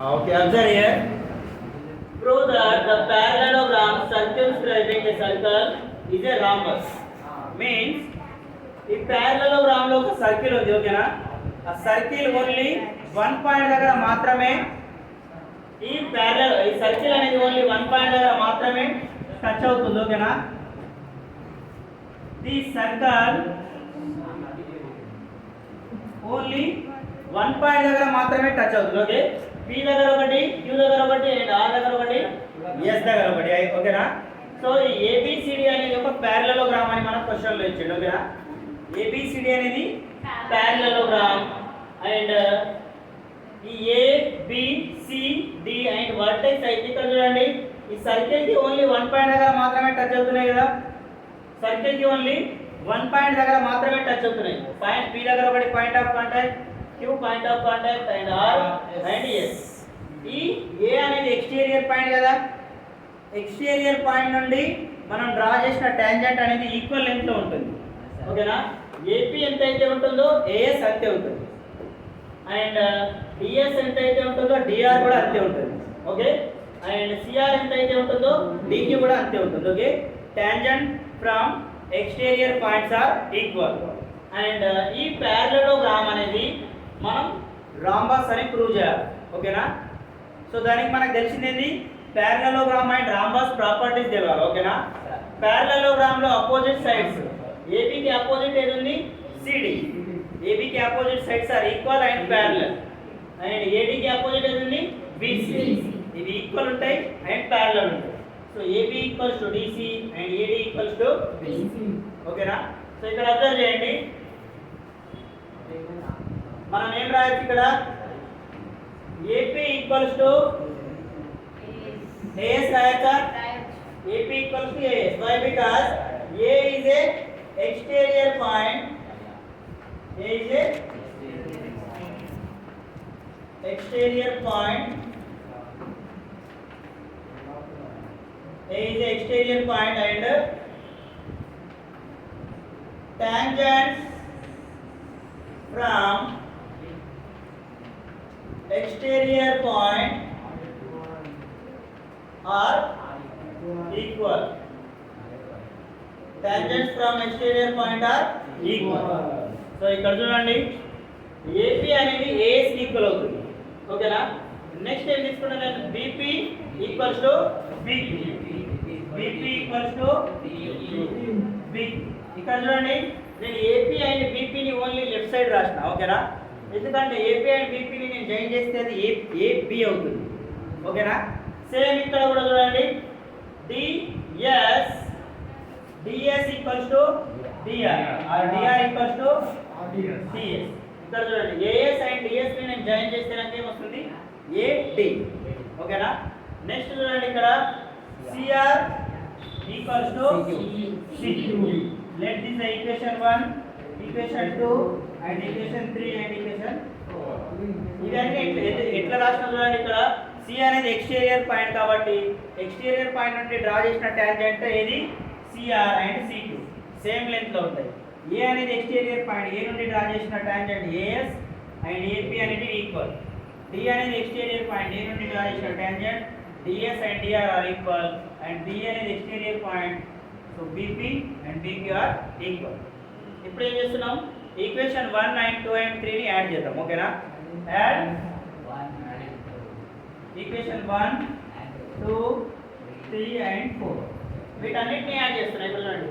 Okay, observe here. Prove that the parallelogram circumscribing a circle is a rhombus. Means ఈ parallelogram లో ఒక circle ఉంది ఓకేనా ఆ సర్కిల్ ఓన్లీ వన్ పాయింట్ దగ్గర మాత్రమే ఈ సర్కిల్ అనేది ఓన్లీ వన్ పాయింట్ దగ్గర మాత్రమే టచ్ అవుతుంది ఓకేనా the circle only one point దగ్గర మాత్రమే టచ్ అవుతుంది ఓకే P దగ్గర ఒకటి Q దగ్గర ఒకటి అండ్ R దగ్గర ఒకటి S దగ్గర ఒకటి ఓకేనా సో ఈ ABCD అనేది ఒక parallelogram అని మనం క్వశ్చన్ లో ఇచ్చాడు ఓకేనా ABCD అనేది parallelogram అండ్ ఈ ABCD అండ్ వర్టెక్స్ అయితే ఇక్కడ చూడండి ఈ సర్కిల్ కి ఓన్లీ వన్ పాయింట్ దగ్గర మాత్రమే టచ్ అవుతున్నాయి కదా సర్కిల్ కి ఓన్లీ వన్ పాయింట్ దగ్గర మాత్రమే టచ్ అవుతున్నాయి పాయింట్ P దగ్గర ఒకటి point of contact Q point of contact and R and S ఈ A అనేది ఎక్స్టీరియర్ పాయింట్ కదా ఎక్స్టీరియర్ పాయింట్ నుండి మనం డ్రా చేసిన టాంజెంట్ అనేది ఈక్వల్ లెంగ్త్ లో ఉంటుంది ఓకేనా AP ఎంత అయితే ఉంటుందో AS అంతే ఉంటుంది అండ్ DS ఎంత అయితే ఉంటుందో DR కూడా అంతే ఉంటుంది ఓకే అండ్ CR ఎంత అయితే ఉంటుందో DQ కూడా అంతే ఉంటుంది okay tangent from exterior points are equal and ఈ parallelogram అనేది మనం రాంబస్ అని ప్రూవ్ చేయాలి ఓకేనా సో దానికి మనకు తెలిసింది parallelogram అండ్ రాంబస్ ప్రాపర్టీస్ తెలియాలి ఓకేనా parallelogram లో అపోజిట్ సైడ్స్ AB కి అపోజిట్ ఏది ఉంది CD AB కి opposite sides are equal and parallel and AD కి అపోజిట్ ఏది ఉంది BC ఇవి ఈక్వల్ ఉంటాయి అండ్ ప్యారలల్ ఉంటాయి so AB equals to DC and AD equals to BC ఓకేనా సో ఇక్కడ అబ్జర్వ్ చేయండి మనం ఏం రాయొచ్చు ఇక్కడ AP ఈక్వల్స్ టు AS రాయొచ్చా AP equals to AS why because A is a exterior point A is a exterior point A is a exterior point and tangents from exterior point are equal tangents from exterior point are equal so ఇక్కడ చూడండి AP అనేది AS కి equal అవుతుంది ఓకేనా next ఏం తీసుకున్నా నేను BP equals to BQ BP equals to BQ ఇక్కడ చూడండి నేను AP అండ్ BP ని ఓన్లీ లెఫ్ట్ సైడ్ రాసిన ఓకేనా ఎందుకంటే AP అండ్ BP ని నేను జాయిన్ చేస్తే అది AB అవుతుంది ఓకేనా సేమ్ ఇక్కడ కూడా చూడండి DS equals to DR or DR equals to DS ఇక్కడ చూడండి AS అండ్ DS ని నేను జాయిన్ చేస్తే నాకు ఏం వస్తుంది AD ఓకేనా నెక్స్ట్ చూడండి ఇక్కడ CR equals to CQ let this the equation 1 equation 2 and equation 3 and equation 4 ఇదన్నీ ఎట్లా రాసిన చూడండి ఇక్కడ C అనేది ఎక్స్టీరియర్ పాయింట్ కాబట్టి ఎక్స్టీరియర్ పాయింట్ నుండి డ్రా చేసిన టాంజెంట్ ఏది CR and CQ same length లో ఉంటాయి A అనేది ఎక్స్టీరియర్ పాయింట్ A నుండి డ్రా చేసిన టాంజెంట్ AS అండ్ AP అనేది ఈక్వల్ D అనేది ఎక్స్టీరియర్ పాయింట్ A నుండి డ్రా చేసిన tangent DS and DR are equal and B అనేది exterior point so BP and BQ are equal ఇప్పుడు ఏం చేస్తున్నాం ఈక్వేషన్ 1 అండ్ 2 అండ్ 3 ని యాడ్ చేద్దాం ఓకేనా యాడ్ ఈక్వేషన్ 1 2 3 అండ్ 4 వీటన్నిటిని యాడ్ చేస్తున్నాం ఇప్పుడు చూడండి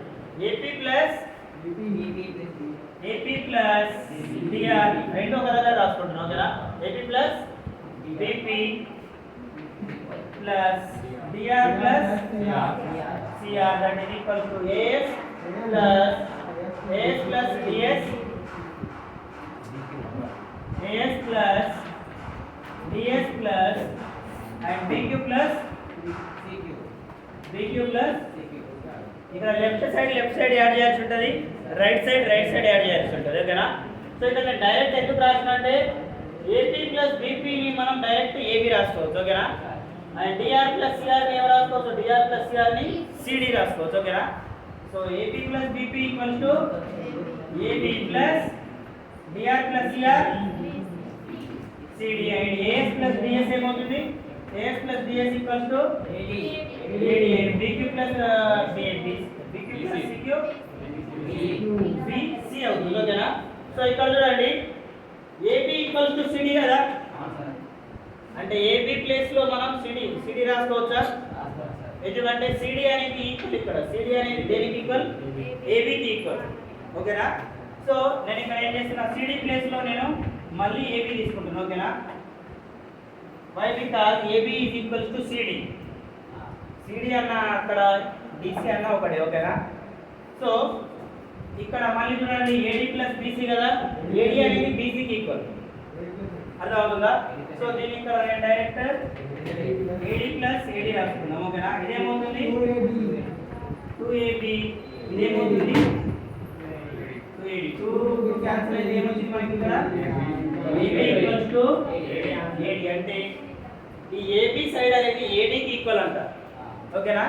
AP ప్లస్ DR రెండు ఒక దగ్గర రాసుకుంటున్నాం ఓకేనా AP plus BP plus DR plus CR that is equal to AS plus DS plus and BQ plus ఇక్కడ లెఫ్ట్ సైడ్ యాడ్ చేయాల్సి ఉంటుంది రైట్ సైడ్ యాడ్ చేయాల్సి ఉంటుంది ఓకేనా సో ఇక్కడ నేను డైరెక్ట్ ఎందుకు రాసిన అంటే AP ప్లస్ BP ని మనం డైరెక్ట్ AB రాసుకోవచ్చు ఓకేనా అండ్ DR ప్లస్ CR ని ఏం రాసుకోవచ్చు DR ప్లస్ CR ని CD రాసుకోవచ్చు ఓకేనా so AP plus BP equals to AB plus DR plus CR CD and AS plus DS ఏమవుతుంది AS plus BS equals to AD. BQ plus BQ plus CQ BC అవుతుంది ఓకేనా. So ఇక్కడ చూడండి AB equals to CD కదా, అంటే AB place లో మనం CD రాసుకోవచ్చా? ఎందుకంటే CD అనేది ఈక్వల్, ఇక్కడ CD అనేది దేనికి ఈక్వల్? AB కి ఈక్వల్ ఓకేనా. సో నేను ఇక్కడ ఏం చేస్తున్నా, CD ప్లేస్ లో నేను మళ్ళీ AB తీసుకుంటున్నాను ఓకేనా. Why because AB is equals to CD. CD అన్న అక్కడ DC అన్న ఒకటే ఓకేనా. సో ఇక్కడ మళ్ళీ చూడండి AD ప్లస్ BC కదా, AD అనేది BC కి ఈక్వల్, అర్థమవుతుందా? సో దీన్ని ఇక్కడ నేను డైరెక్ట్ AD ప్లస్ AD రాసుకున్నాం ఓకేనా. ఇదేమవుతుంది 2AB, ఇదేమవుతుంది 2AD. 2 క్యాన్సిల్ అయితే ఏమొచ్చింది మనకి ఇక్కడ AB ఈక్వల్స్ టు AD. అంటే ఈ AB సైడ్ అనేది AD కి ఈక్వల్ అంట ఓకేనా.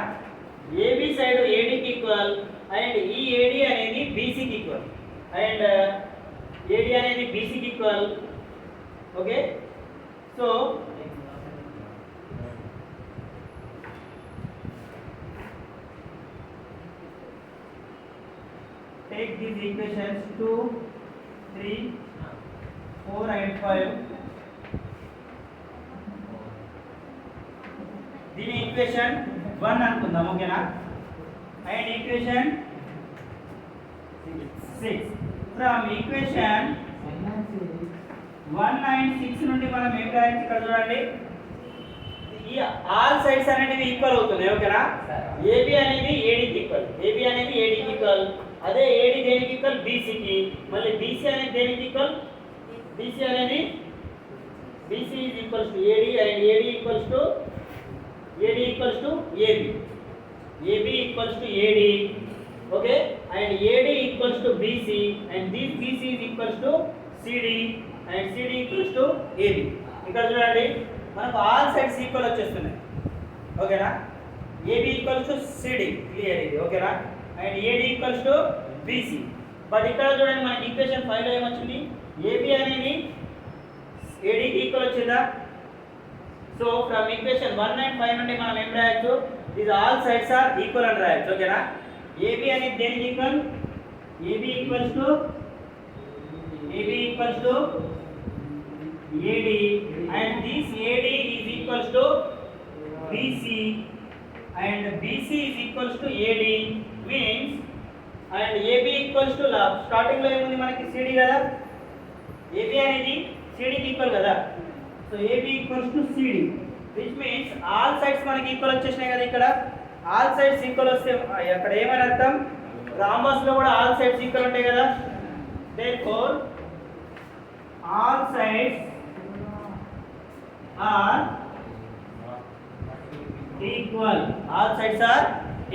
AB సైడ్ AD కి ఈక్వల్ అండ్ ఈ AD అనేది BC కి ఈక్వల్ అండ్ AD అనేది BC కి equal okay. So take these equations 2, 3, 4 and 5. దీని ఈక్వేషన్ 1 అనుకుందాం ఓకేనా. And equation 6. From equation 1 and 6 నుండి మనం ఏం రాయొచ్చు ఇక్కడ చూడండి, ఈ ఆల్ సైడ్స్ అనేవి ఈక్వల్ అవుతున్నాయి ఓకేనా. AB అనేది AD కి ఈక్వల్, AB అనేది AD కి ఈక్వల్, అదే AD దేనికి ఈక్వల్? BC కి. మళ్ళీ BC అనేది దేనికి ఈక్వల్? BC అనేది BC is equals to AD and AD equals to AB. AB equals to AD okay, and AD equals to BC and this BC is equals to CD and CD equals to AB. ఇక్కడ చూడండి మనకు all sides equal వచ్చేస్తున్నాయి ఓకేనా. AB equals to CD clear ఇది ఓకేనా, and AD equals to BC. But ఇక్కడ చూడండి మనకి ఈక్వేషన్ 5 లో ఏమొచ్చింది, AB అనేది AD కి ఈక్వల్ వచ్చిందా. సో ఫ్రమ్ ఈక్వేషన్ 1 and 5 నుండి మనం ఏం రాయొచ్చు, these all sides are equal అని రాయొచ్చు ఓకేనా. AB అనేది దేనికి equal? AB equals to AD and this AD is equals to BC and BC is equals to AD means and AB equals to starting లో ఏముంది మనకి CD కదా, AB అనేది CD కి ఈక్వల్ కదా. So AB equals to CD which means all sides మనకి equal వచ్చేసినాయి కదా. ఇక్కడ ఆల్ సైడ్స్ ఈక్వల్ వస్తే అక్కడ ఏమని అర్థం, రాంబస్ లో కూడా ఆల్ సైడ్స్ ఈక్వల్ ఉంటాయి కదా. therefore all sides are equal. All sides are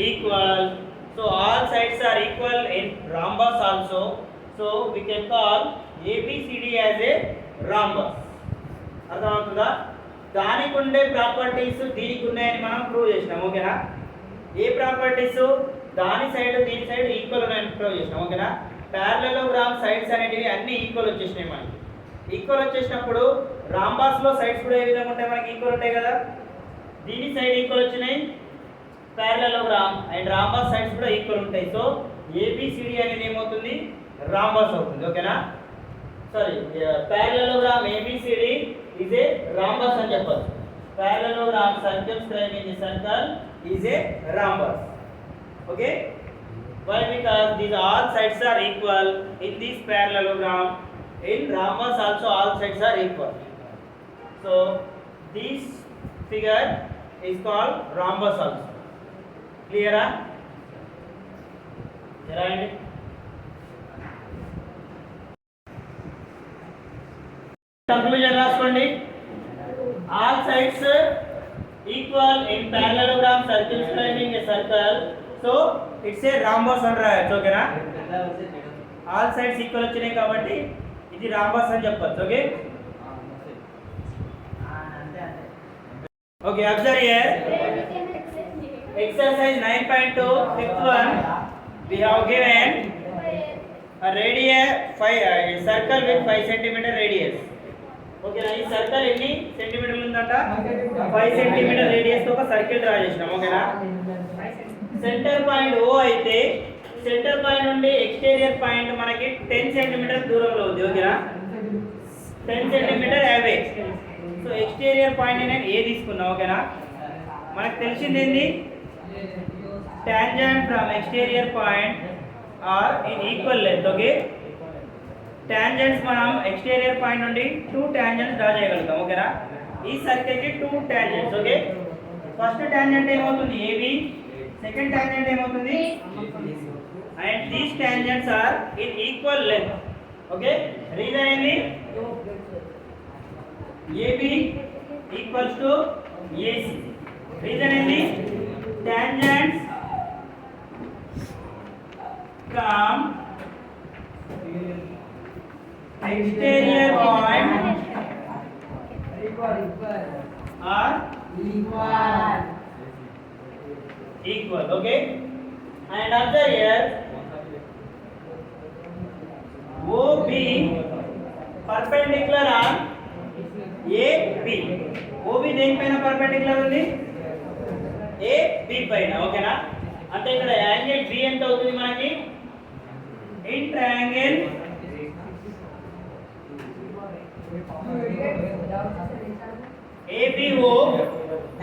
equal. So all sides are equal in rhombus also. So we can call ABCD as a rhombus. అర్థమవుతుందా? దానికి ఉండే ప్రాపర్టీస్ దీనికి ఉన్నాయని మనం ప్రూవ్ చేసినాం ఓకేనా. ఏ ప్రాపర్టీస్, దాని సైడ్ దీని సైడ్ ఈక్వల్ ఉన్నాయని ప్రూవ్ చేసినాం ఓకేనా. ప్యారలలోగ్రామ్ సైడ్స్ అనేటివి అన్ని ఈక్వల్ వచ్చేసినాయి మనకి. ఈక్వల్ వచ్చేసినప్పుడు రాంబాస్ లో సైడ్స్ కూడా ఏ విధంగా ఉంటాయి మనకి, ఈక్వల్ ఉంటాయి కదా. దీని సైడ్ ఈక్వల్ వచ్చినాయి ప్యారలలోగ్రామ్ అండ్ రాంబాస్ సైడ్స్ కూడా ఈక్వల్ ఉంటాయి. సో ABCD అనేది ఏమవుతుంది, రాంబాస్ అవుతుంది ఓకేనా. Sorry parallelogram ABCD is a rhombus అని చెప్పొచ్చు. Parallelogram circumscribing the circle is a rhombus. Okay? Why? Because these all sides are equal in this parallelogram. In rhombus also all sides are equal. So this figure is called rhombus also. Clear? Right? Conclusion రాసుకోండి. All sides equal in parallelogram circumscribing a circle. So it's a rhombus అని రాయొచ్చు ఓకేనా. All sides equal వచ్చినాయి కాబట్టి ఇది rhombus అని చెప్పొచ్చు okay. Okay observe here. Exercise 9.2 fifth one we have given a radius 5 circle with 5 cm radius. ఓకేనా. ఈ సర్కిల్ ఎన్ని సెంటీమీటర్లు ఉందంట 5 సెంటీమీటర్ రేడియస్ తో ఒక సర్కిల్ డ్రా చేసినాం. ఓకేనా. సెంటర్ పాయింట్ O అయితే సెంటర్ పాయింట్ నుండి ఎక్స్టీరియర్ పాయింట్ మనకి 10 సెంటీమీటర్ దూరంలో ఉంది. ఓకేనా. 10 సెంటీమీటర్ అవే. సో ఎక్స్టీరియర్ పాయింట్ నేను ఏ తీసుకున్నా. ఓకేనా. మనకు తెలిసింది ఏంది, tangent from exterior point are in equal length. Okay. Tangents మనం ఎక్స్టీరియర్ పాయింట్ నుండి 2 టాంజెంట్స్ డ్రా చేయగలుగుతాం. ఓకేనా. ఈ సర్కిల్ కి 2 టాంజెంట్స్. ఓకే. ఫస్ట్ టాంజెంట్ ఏమవుతుంది AB, సెకండ్ టాంజెంట్ ఏమవుతుంది and these tangents are in equal length. Okay. Reason ఏంది, AB equals టు AC. రీజన్ ఏంది, tangents from exterior point are equal. Okay. And observe here, OB perpendicular on AB. OB దేనిపైన perpendicular ఉంది, AB పైన. ఓకేనా. అంటే ఇక్కడ యాంగిల్ B ఎంత అవుతుంది మనకి, in triangle ABO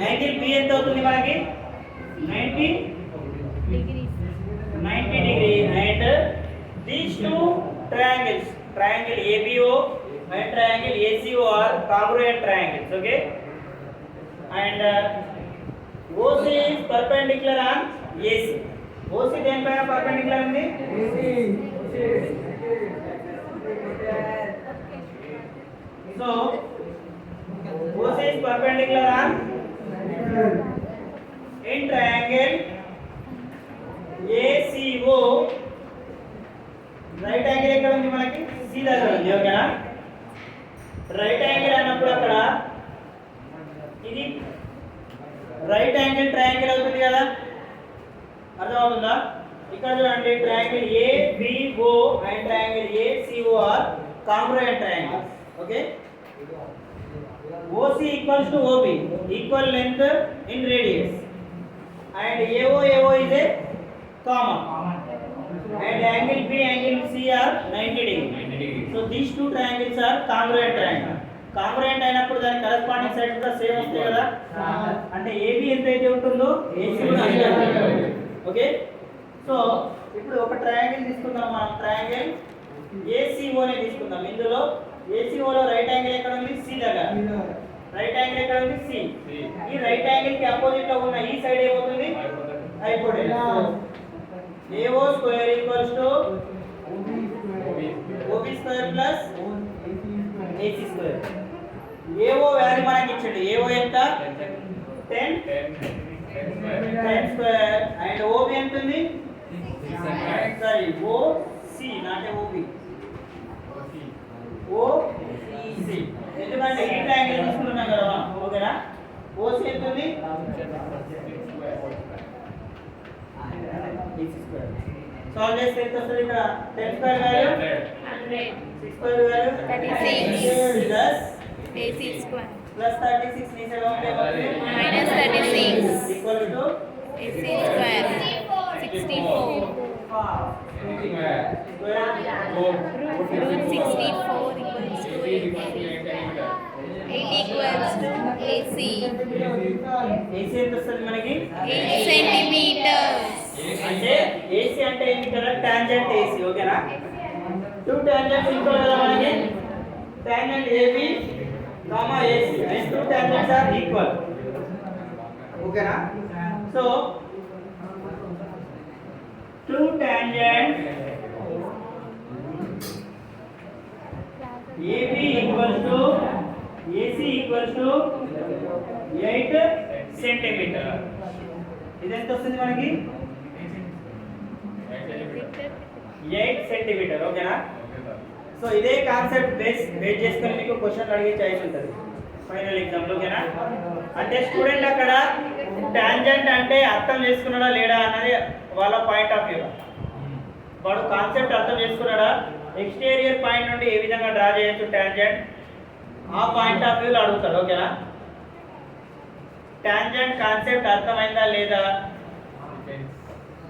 angle B ఎంత అవుతుంది మనకి 90 degree. And these two triangles, triangle ABO and triangle ACO are congruent triangles. Okay. And OC is perpendicular on AC. OC దేనిపైన పర్పెండిక్యులర్ ఉంది, so OC is perpendicular on in triangle ACO. Right angle ఎక్కడ ఉంది మనకి, C దగ్గర ఉంది. ఓకేనా. Right angle అన్నప్పుడు అక్కడ ఇది రైట్ యాంగిల్ ట్రయాంగిల్ అవుతుంది కదా, అర్థమవుతుందా. ఇక్కడ చూడండి, triangle ABO and triangle ACO are congruent triangles. Okay. OC equals to OB, equal length in radius, and AO is a comma, and angle B angle C are 90 degree. So these two triangles are congruent triangle. కాంగ్రుయెంట్ అయినప్పుడు దాని corresponding side కూడా same వస్తాయి కదా. అంటే AB ఎంత అయితే ఉంటుందో AC కూడా అంతే ఉంటుంది. ఓకే. సో ఇప్పుడు ఒక ట్రయాంగిల్ తీసుకుందాం మనం, ట్రయాంగిల్ ACO నే తీసుకుందాం. ఇందులో ACO లో రైట్ యాంగిల్ ఎక్కడ ఉంది, C దగ్గర. రైట్ యాంగిల్ ఎక్కడ ఉంది, C. ఈ రైట్ యాంగిల్ కి అపోజిట్ లో ఉన్న ఈ సైడ్ ఏమవుతుంది, hypotenuse. AO square equals to OB square plus AC square. AO value మనకి ఇచ్చాడు. AO ఎంత, 10 స్క్వేర్. అండ్ OB ఎంత ఉంది, sorry OC not OB, OC. ఎందుకంటే ఈ ట్రయాంగిల్ తీసుకుంటున్నాం కదా మనం. ఓకేనా. OC ఎంత ఉంది, సాల్వ్ చేస్తే ఎంత వస్తుంది, ఇక్కడ 10 square value 6 square value 36 plus AC square plus 36 ని సైడ్ పంపితే minus 36 equal to AC square 64 root 64 equals to 80 equals to AC AC ఎంత వస్తుంది మనకి, 8 centimeters. అంటే AC అంటే ఏంటి కదా, టాంజెంట్ AC. ఓకేనా. 2 టాంజెంట్స్ ఈక్వల్ కదా మనకి, tangent AB comma AC and 2 tangents are equal. ఓకేనా. So 2 tangents AB equals to AC equals to 8 centimetre. ఇది ఎంత వస్తుంది మనకి, 8 సెంటీమీటర్. ఓకేనా. సో ఇదే కాన్సెప్ట్ బేస్ చేసుకొని మీకు క్వశ్చన్ అడిగే ఛాయిస్ ఉంటుంది ఫైనల్ ఎగ్జామ్ లో. ఓకేనా. అంటే స్టూడెంట్ అక్కడ టాంజెంట్ అంటే అర్థం చేసుకున్నాడా లేడా అన్నది వాళ్ళ పాయింట్ ఆఫ్ వ్యూ. వాడు కాన్సెప్ట్ అర్థం చేసుకున్నాడా, ఎక్స్టీరియర్ పాయింట్ నుండి ఏ విధంగా డ్రా చేయొచ్చు టాంజెంట్, ఆ పాయింట్ ఆఫ్ వ్యూలో అడుగుతాడు. ఓకేనా? టాంజెంట్ కాన్సెప్ట్ అర్థమైందా లేదా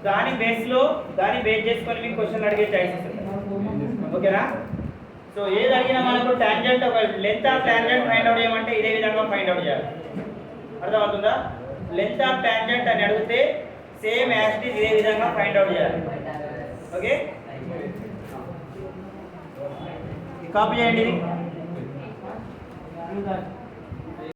దాని బేస్ చేసుకొని మీకు క్వశ్చన్ అడిగే ఛాయిసెస్ ఉంటాయి. ఓకేనా? సో ఏది అడిగినా మనకు టాంజెంట్ ఒక length of tangent find out చేయమంటే ఇదే విధంగా ఫైండ్ అవుట్ చేయాలి. అర్థమవుతుందా? లెంత్ ఆఫ్ టాంజెంట్ అని అడిగితే సేమ్ యాజ్ ఇట్ ఈజ్ ఇదే విధంగా ఫైండ్ అవుట్ చేయాలి. ఓకే, కాపీ చేయండి ఇది.